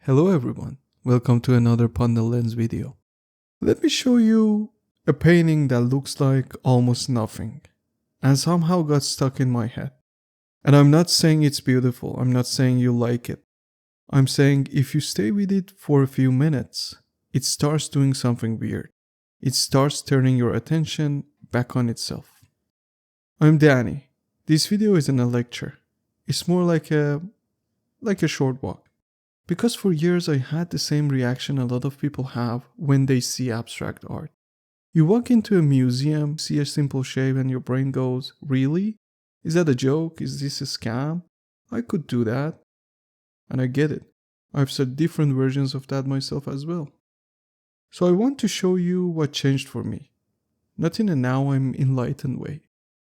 Hello everyone, welcome to another Panda Lens video. Let me show you a painting that looks like almost nothing and somehow got stuck in my head. And I'm not saying it's beautiful, I'm not saying you like it. I'm saying if you stay with it for a few minutes, it starts doing something weird. It starts turning your attention back on itself. I'm Danny. This video isn't a lecture. It's more like a short walk. Because for years I had the same reaction a lot of people have when they see abstract art. You walk into a museum, see a simple shape and your brain goes, really? Is that a joke? Is this a scam? I could do that. And I get it. I've said different versions of that myself as well. So I want to show you what changed for me. Not in a now I'm enlightened way.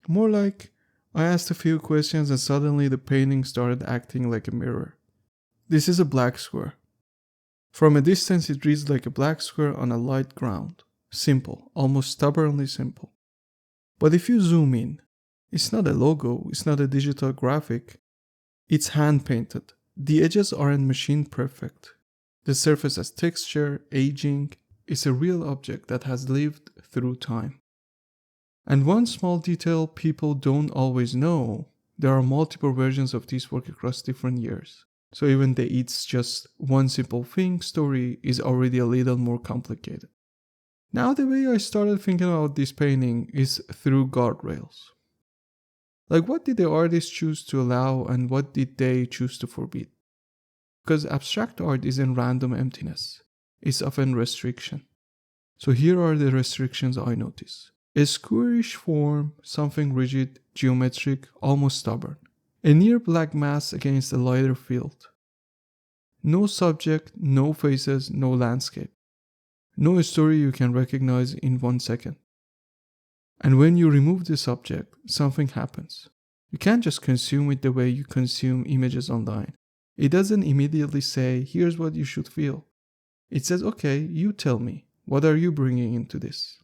More like I asked a few questions and suddenly the painting started acting like a mirror. This is a black square. From a distance it reads like a black square on a light ground. Simple, almost stubbornly simple. But if you zoom in, it's not a logo, it's not a digital graphic. It's hand painted. The edges aren't machine perfect. The surface has texture, aging. It's a real object that has lived through time. And one small detail people don't always know, there are multiple versions of this work across different years. So even the it's just one simple thing story is already a little more complicated. Now the way I started thinking about this painting is through guardrails. Like what did the artist choose to allow and what did they choose to forbid? Because abstract art isn't random emptiness, it's often restriction. So here are the restrictions I notice. A squarish form, something rigid, geometric, almost stubborn. A near black mass against a lighter field. No subject, no faces, no landscape. No story you can recognize in 1 second. And when you remove the subject, something happens. You can't just consume it the way you consume images online. It doesn't immediately say, here's what you should feel. It says, okay, you tell me, what are you bringing into this?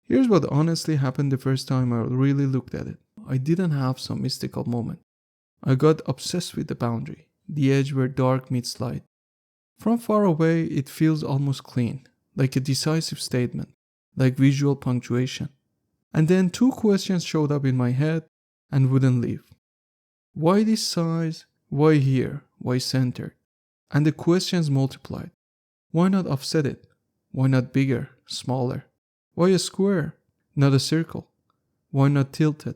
Here's what honestly happened the first time I really looked at it. I didn't have some mystical moment. I got obsessed with the boundary, the edge where dark meets light. From far away, it feels almost clean, like a decisive statement, like visual punctuation. And then two questions showed up in my head and wouldn't leave. Why this size? Why here? Why centered? And the questions multiplied. Why not offset it? Why not bigger, smaller? Why a square, not a circle? Why not tilted?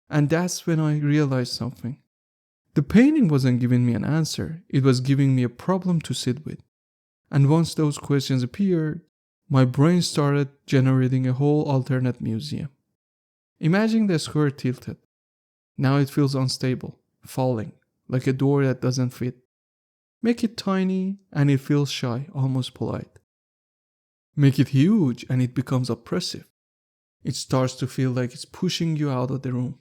And that's when I realized something. The painting wasn't giving me an answer, it was giving me a problem to sit with. And once those questions appeared, my brain started generating a whole alternate museum. Imagine the square tilted. Now it feels unstable, falling, like a door that doesn't fit. Make it tiny and it feels shy, almost polite. Make it huge and it becomes oppressive. It starts to feel like it's pushing you out of the room.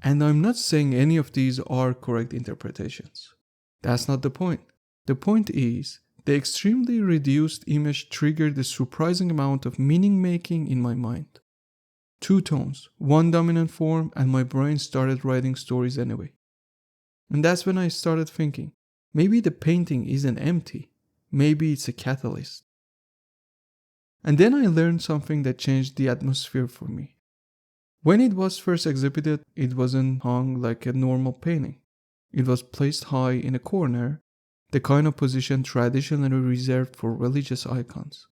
And I'm not saying any of these are correct interpretations. That's not the point. The point is, the extremely reduced image triggered a surprising amount of meaning making in my mind. 2 tones, 1 dominant form, and my brain started writing stories anyway. And that's when I started thinking, maybe the painting isn't empty, maybe it's a catalyst. And then I learned something that changed the atmosphere for me. When it was first exhibited, it wasn't hung like a normal painting. It was placed high in a corner, the kind of position traditionally reserved for religious icons.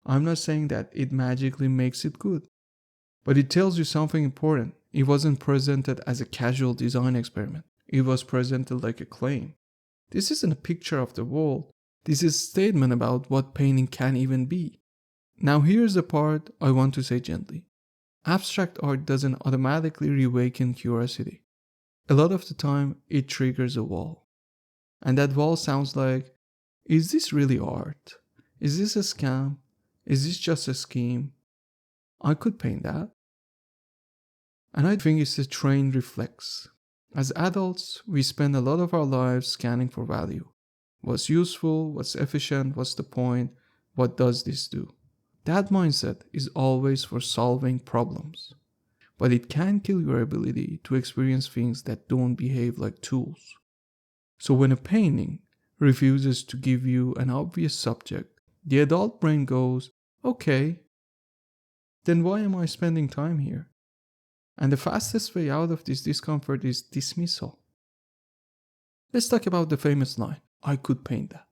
I'm not saying that it magically makes it good, but it tells you something important. It wasn't presented as a casual design experiment. It was presented like a claim. This isn't a picture of the world. This is a statement about what painting can even be. Now here's the part I want to say gently. Abstract art doesn't automatically reawaken curiosity. A lot of the time, it triggers a wall. And that wall sounds like, is this really art? Is this a scam? Is this just a scheme? I could paint that. And I think it's a trained reflex. As adults, we spend a lot of our lives scanning for value. What's useful? What's efficient? What's the point? What does this do? That mindset is always for solving problems, but it can kill your ability to experience things that don't behave like tools. So when a painting refuses to give you an obvious subject, the adult brain goes, okay, then why am I spending time here? And the fastest way out of this discomfort is dismissal. Let's talk about the famous line, I could paint that.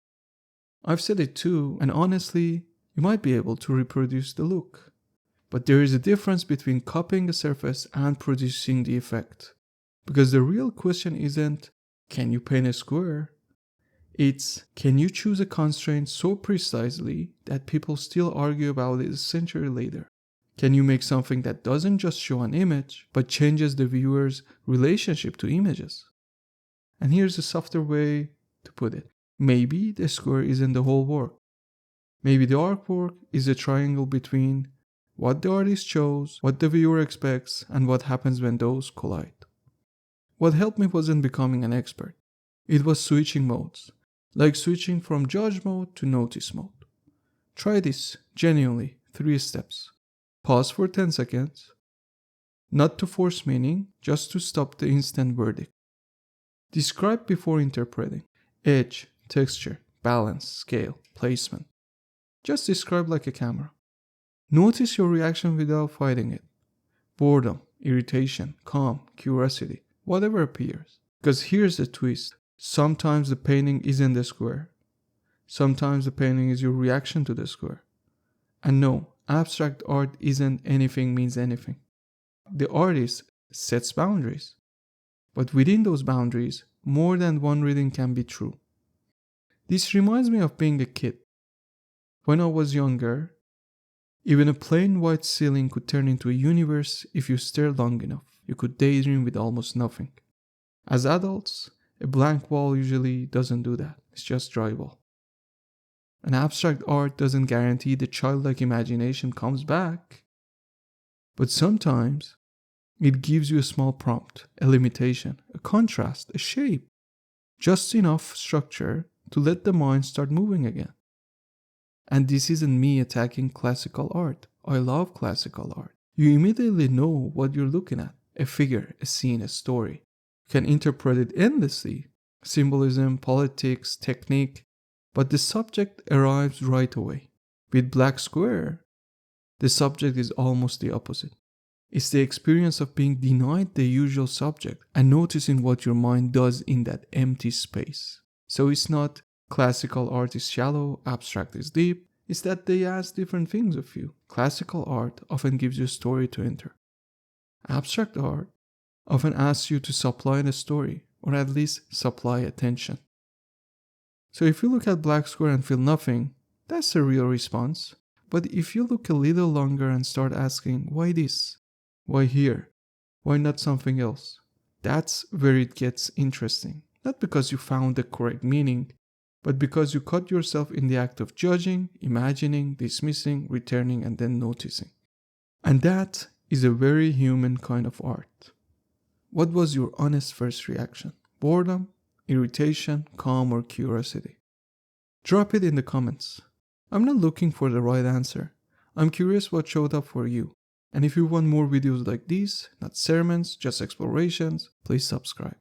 I've said it too, and honestly, you might be able to reproduce the look. But there is a difference between copying a surface and producing the effect. Because the real question isn't, can you paint a square? It's, can you choose a constraint so precisely that people still argue about it a century later? Can you make something that doesn't just show an image, but changes the viewer's relationship to images? And here's a softer way to put it. Maybe the square isn't the whole work. Maybe the artwork is a triangle between what the artist chose, what the viewer expects, and what happens when those collide. What helped me wasn't becoming an expert. It was switching modes, like switching from judge mode to notice mode. Try this, genuinely, 3 steps. Pause for 10 seconds. Not to force meaning, just to stop the instant verdict. Describe before interpreting. Edge, texture, balance, scale, placement. Just describe like a camera. Notice your reaction without fighting it. Boredom, irritation, calm, curiosity, whatever appears. Because here's the twist. Sometimes the painting isn't the square. Sometimes the painting is your reaction to the square. And no, abstract art isn't anything means anything. The artist sets boundaries. But within those boundaries, more than one reading can be true. This reminds me of being a kid. When I was younger, even a plain white ceiling could turn into a universe if you stared long enough. You could daydream with almost nothing. As adults, a blank wall usually doesn't do that. It's just drywall. And abstract art doesn't guarantee the childlike imagination comes back. But sometimes, it gives you a small prompt, a limitation, a contrast, a shape. Just enough structure to let the mind start moving again. And this isn't me attacking classical art. I love classical art. You immediately know what you're looking at. A figure, a scene, a story. You can interpret it endlessly. Symbolism, politics, technique. But the subject arrives right away. With Black Square, the subject is almost the opposite. It's the experience of being denied the usual subject and noticing what your mind does in that empty space. So it's not classical art is shallow, abstract is deep. It's that they ask different things of you. Classical art often gives you a story to enter. Abstract art often asks you to supply the story, or at least supply attention. So if you look at Black Square and feel nothing, that's a real response. But if you look a little longer and start asking, why this? Why here? Why not something else? That's where it gets interesting. Not because you found the correct meaning, but because you caught yourself in the act of judging, imagining, dismissing, returning, and then noticing. And that is a very human kind of art. What was your honest first reaction? Boredom, irritation, calm, or curiosity? Drop it in the comments. I'm not looking for the right answer. I'm curious what showed up for you. And if you want more videos like these, not sermons, just explorations, please subscribe.